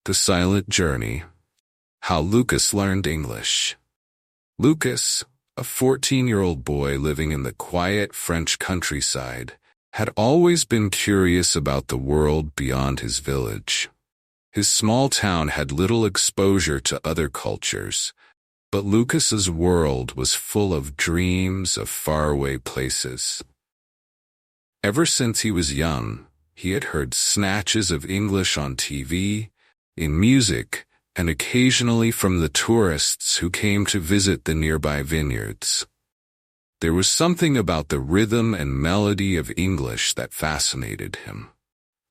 The Silent Journey. How Lucas Learned English. Lucas, a 14-year-old boy living in the quiet French countryside, had always been curious about the world beyond his village. His small town had little exposure to other cultures, but Lucas's world was full of dreams of faraway places. Ever since he was young, he had heard snatches of English on TV, in music, and occasionally from the tourists who came to visit the nearby vineyards. There was something about the rhythm and melody of English that fascinated him.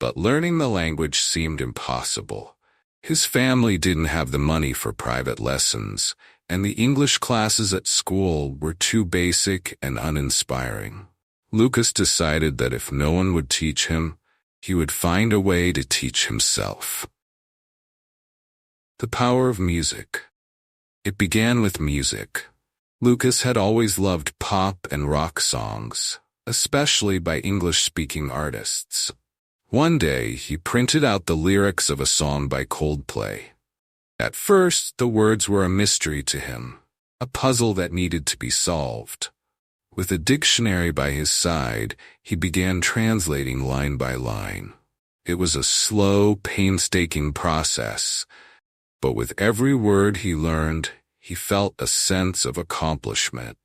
But learning the language seemed impossible. His family didn't have the money for private lessons, and the English classes at school were too basic and uninspiring. Lucas decided that if no one would teach him, he would find a way to teach himself. The power of music. It began with music. Lucas had always loved pop and rock songs, especially by English-speaking artists. One day, he printed out the lyrics of a song by Coldplay. At first, the words were a mystery to him, a puzzle that needed to be solved. With a dictionary by his side, he began translating line by line. It was a slow, painstaking process, but with every word he learned, he felt a sense of accomplishment.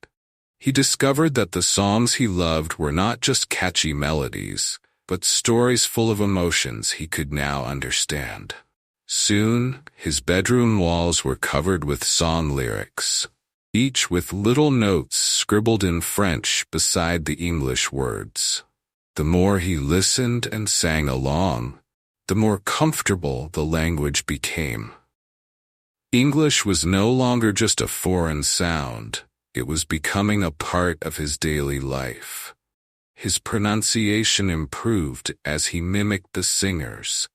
He discovered that the songs he loved were not just catchy melodies, but stories full of emotions he could now understand. Soon, his bedroom walls were covered with song lyrics, each with little notes scribbled in French beside the English words. The more he listened and sang along, the more comfortable the language became. English was no longer just a foreign sound, it was becoming a part of his daily life. His pronunciation improved as he mimicked the singers,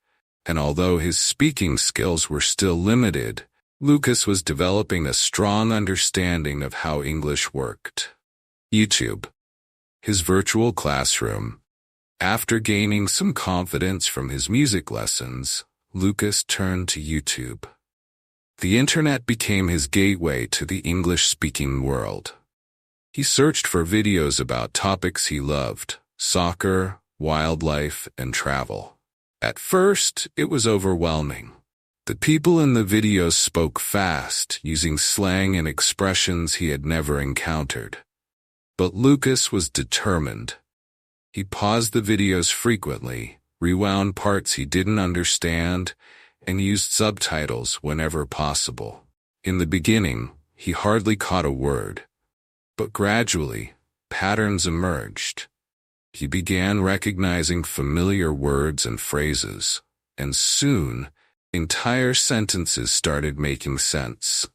and although his speaking skills were still limited, Lucas was developing a strong understanding of how English worked. YouTube. His virtual classroom. After gaining some confidence from his music lessons, Lucas turned to YouTube. The internet became his gateway to the English-speaking world. He searched for videos about topics he loved: soccer, wildlife, and travel. At first, it was overwhelming. The people in the videos spoke fast, using slang and expressions he had never encountered. But Lucas was determined. He paused the videos frequently, rewound parts he didn't understand, and used subtitles whenever possible. In the beginning, he hardly caught a word. But gradually, patterns emerged. He began recognizing familiar words and phrases, and soon, entire sentences started making sense.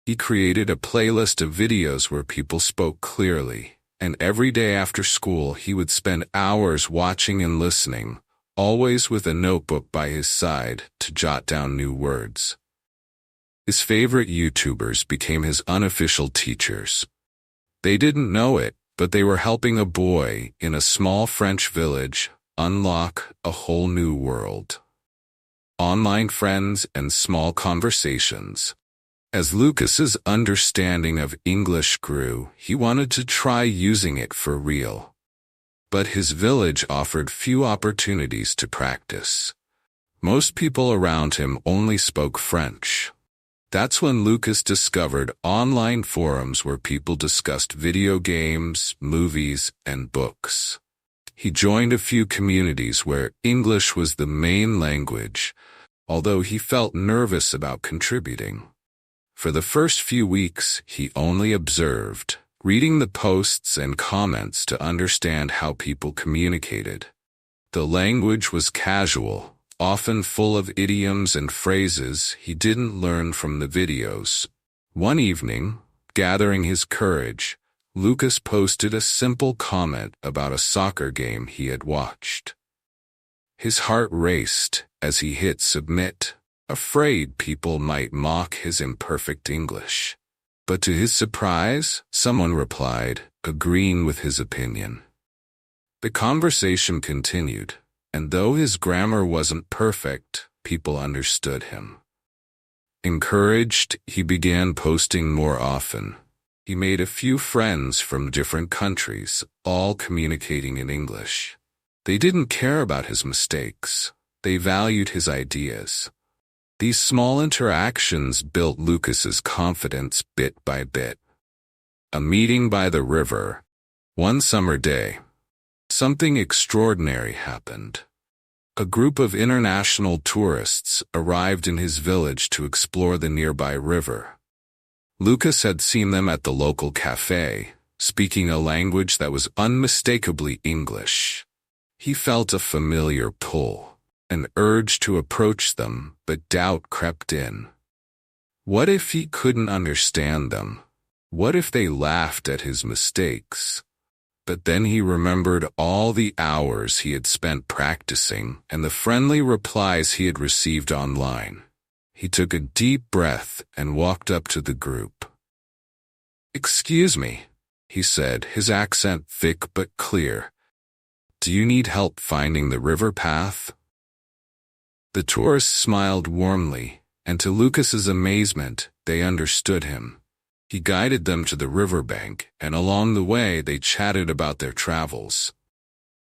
He created a playlist of videos where people spoke clearly, and every day after school he would spend hours watching and listening, always with a notebook by his side to jot down new words. His favorite YouTubers became his unofficial teachers. They didn't know it, but they were helping a boy in a small French village unlock a whole new world. Online friends and small conversations. As Lucas's understanding of English grew, he wanted to try using it for real. But his village offered few opportunities to practice. Most people around him only spoke French. That's when Lucas discovered online forums where people discussed video games, movies, and books. He joined a few communities where English was the main language, although he felt nervous about contributing. For the first few weeks, he only observed, reading the posts and comments to understand how people communicated. The language was casual, often full of idioms and phrases he didn't learn from the videos. One evening, gathering his courage, Lucas posted a simple comment about a soccer game he had watched. His heart raced as he hit submit, afraid people might mock his imperfect English. But to his surprise, someone replied, agreeing with his opinion. The conversation continued, and though his grammar wasn't perfect, people understood him. Encouraged, he began posting more often. He made a few friends from different countries, all communicating in English. They didn't care about his mistakes. They valued his ideas. These small interactions built Lucas's confidence bit by bit. A meeting by the river. One summer day, something extraordinary happened. A group of international tourists arrived in his village to explore the nearby river. Lucas had seen them at the local cafe, speaking a language that was unmistakably English. He felt a familiar pull, an urge to approach them, but doubt crept in. What if he couldn't understand them? What if they laughed at his mistakes? But then he remembered all the hours he had spent practicing and the friendly replies he had received online. He took a deep breath and walked up to the group. "Excuse me," he said, his accent thick but clear. "Do you need help finding the river path?" The tourists smiled warmly, and to Lucas's amazement, they understood him. He guided them to the riverbank, and along the way they chatted about their travels.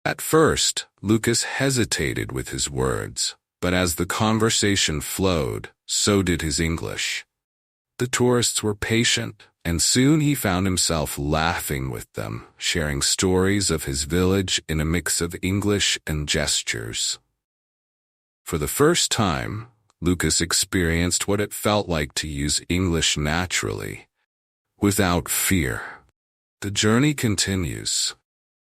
At first, Lucas hesitated with his words, but as the conversation flowed, so did his English. The tourists were patient, and soon he found himself laughing with them, sharing stories of his village in a mix of English and gestures. For the first time, Lucas experienced what it felt like to use English naturally, without fear. The journey continues.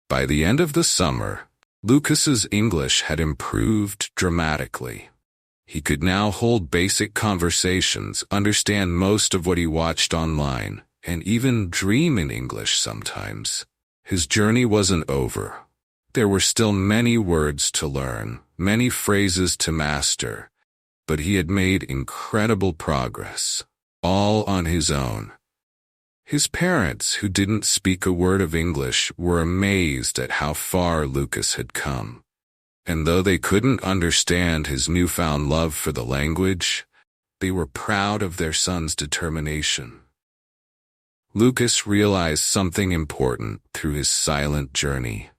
By the end of the summer, Lucas's English had improved dramatically. He could now hold basic conversations, understand most of what he watched online, and even dream in English sometimes. His journey wasn't over. There were still many words to learn, many phrases to master, but he had made incredible progress, all on his own. His parents, who didn't speak a word of English, were amazed at how far Lucas had come. And though they couldn't understand his newfound love for the language, they were proud of their son's determination. Lucas realized something important through his silent journey.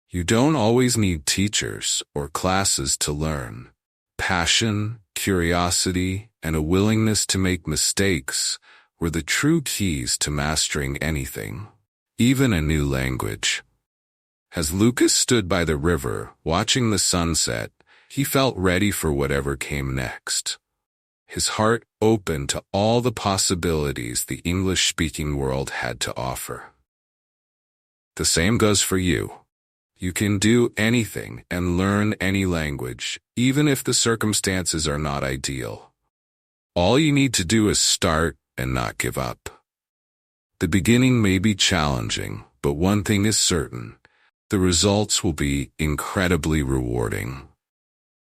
You don't always need teachers or classes to learn. Passion, curiosity, and a willingness to make mistakes were the true keys to mastering anything, even a new language. As Lucas stood by the river, watching the sunset, he felt ready for whatever came next. His heart open to all the possibilities the English-speaking world had to offer. The same goes for you. You can do anything and learn any language, even if the circumstances are not ideal. All you need to do is start and not give up. The beginning may be challenging, but one thing is certain: the results will be incredibly rewarding.